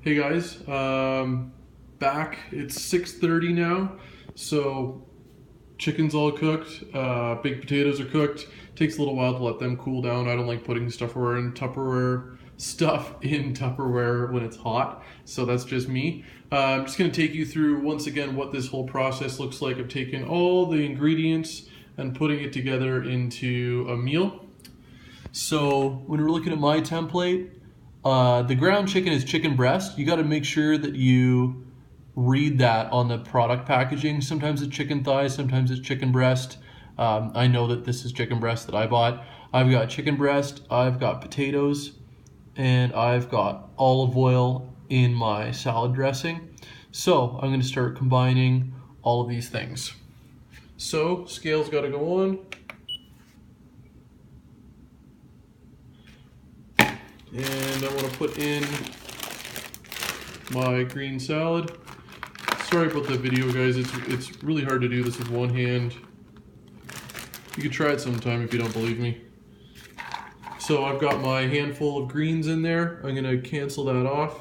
Hey guys, back. It's 6:30 now, so chicken's all cooked. Baked potatoes are cooked. Takes a little while to let them cool down. I don't like putting stuff in Tupperware when it's hot, so that's just me. I'm just gonna take you through once again what this whole process looks like of taking all the ingredients and putting it together into a meal. So when we're looking at my template, the ground chicken is chicken breast. You got to make sure that you read that on the product packaging. Sometimes it's chicken thigh, sometimes it's chicken breast. I know that this is chicken breast that I bought. I've got chicken breast, I've got potatoes, and I've got olive oil in my salad dressing. So I'm going to start combining all of these things. So scale's got to go on. And I want to put in my green salad. Sorry about the video, guys. It's really hard to do this with one hand. You could try it sometime if you don't believe me. So I've got my handful of greens in there. I'm going to cancel that off.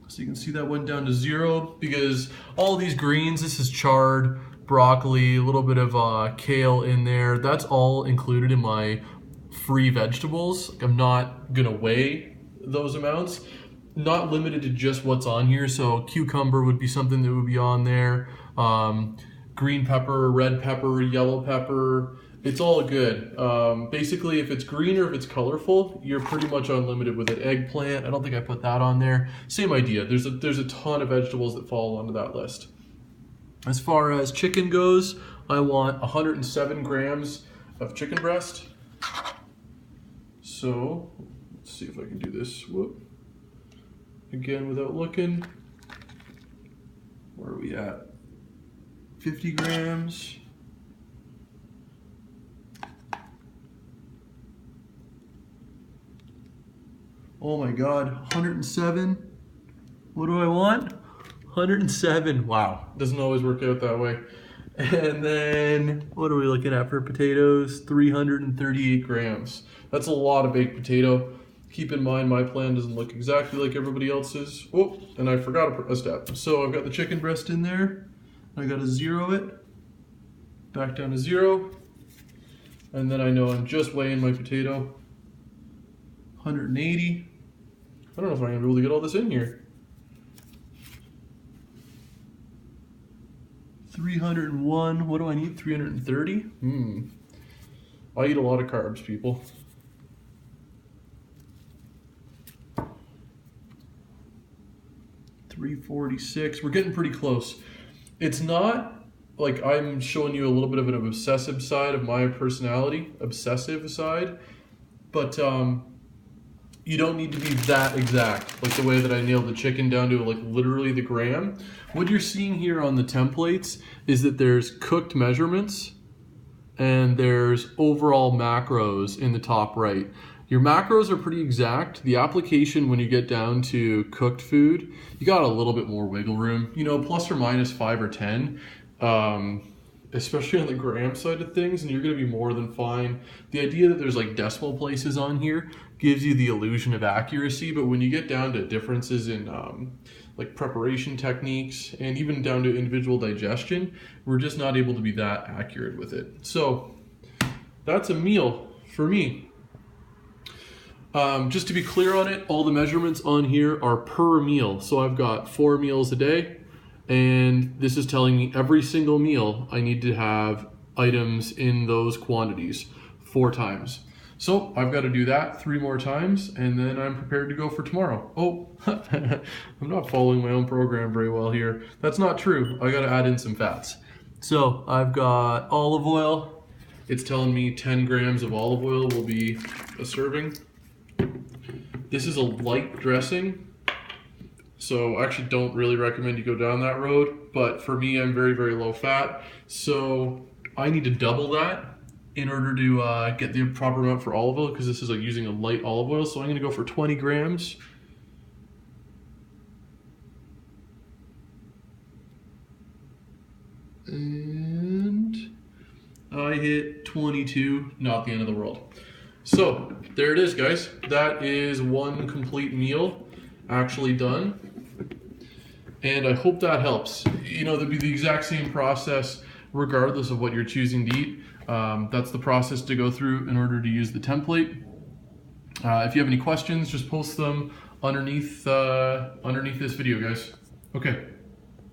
So you can see that went down to 0 because all these greens, this is chard, broccoli, a little bit of kale in there. That's all included in my free vegetables. I'm not gonna weigh those amounts. Not limited to just what's on here. So cucumber would be something that would be on there. Green pepper, red pepper, yellow pepper. It's all good. Basically, if it's green or if it's colorful, you're pretty much unlimited with it. Eggplant, I don't think I put that on there. Same idea. There's a ton of vegetables that fall onto that list. As far as chicken goes, I want 107 grams of chicken breast. So, let's see if I can do this. Whoop. Again, without looking. Where are we at? 50 grams. Oh my God, 107. What do I want? 107. Wow, doesn't always work out that way. And then, what are we looking at for potatoes? 338 grams. That's a lot of baked potato. Keep in mind, my plan doesn't look exactly like everybody else's. Oh, and I forgot a step. So I've got the chicken breast in there. I got to 0 it. Back down to 0. And then I know I'm just weighing my potato. 180. I don't know if I'm going to be able to get all this in here. 301, what do I need? 330? I eat a lot of carbs, people. $346, we're getting pretty close. It's not like I'm showing you a little bit of an obsessive side of my personality, but you don't need to be that exact, like the way that I nailed the chicken down to like literally the gram. What you're seeing here on the templates is that there's cooked measurements and there's overall macros in the top right. Your macros are pretty exact. The application, when you get down to cooked food, you got a little bit more wiggle room, you know, plus or minus 5 or 10. Especially on the gram side of things, and you're going to be more than fine. The idea that there's like decimal places on here gives you the illusion of accuracy, but when you get down to differences in like preparation techniques and even down to individual digestion, we're just not able to be that accurate with it. So that's a meal for me. Just to be clear on it, all the measurements on here are per meal. So I've got 4 meals a day. And this is telling me every single meal I need to have items in those quantities 4 times. So I've got to do that 3 more times and then I'm prepared to go for tomorrow. Oh, I'm not following my own program very well here. That's not true. I got to add in some fats. So I've got olive oil. It's telling me 10 grams of olive oil will be a serving. This is a light dressing. So I actually don't really recommend you go down that road, but for me, I'm very, very low fat. So I need to double that in order to get the proper amount for olive oil, because this is like using a light olive oil. So I'm gonna go for 20 grams. And I hit 22, not the end of the world. So there it is, guys. That is one complete meal. actually done. And I hope that helps. You know, there'll be the exact same process regardless of what you're choosing to eat. That's the process to go through in order to use the template. If you have any questions, just post them underneath this video, guys. Okay.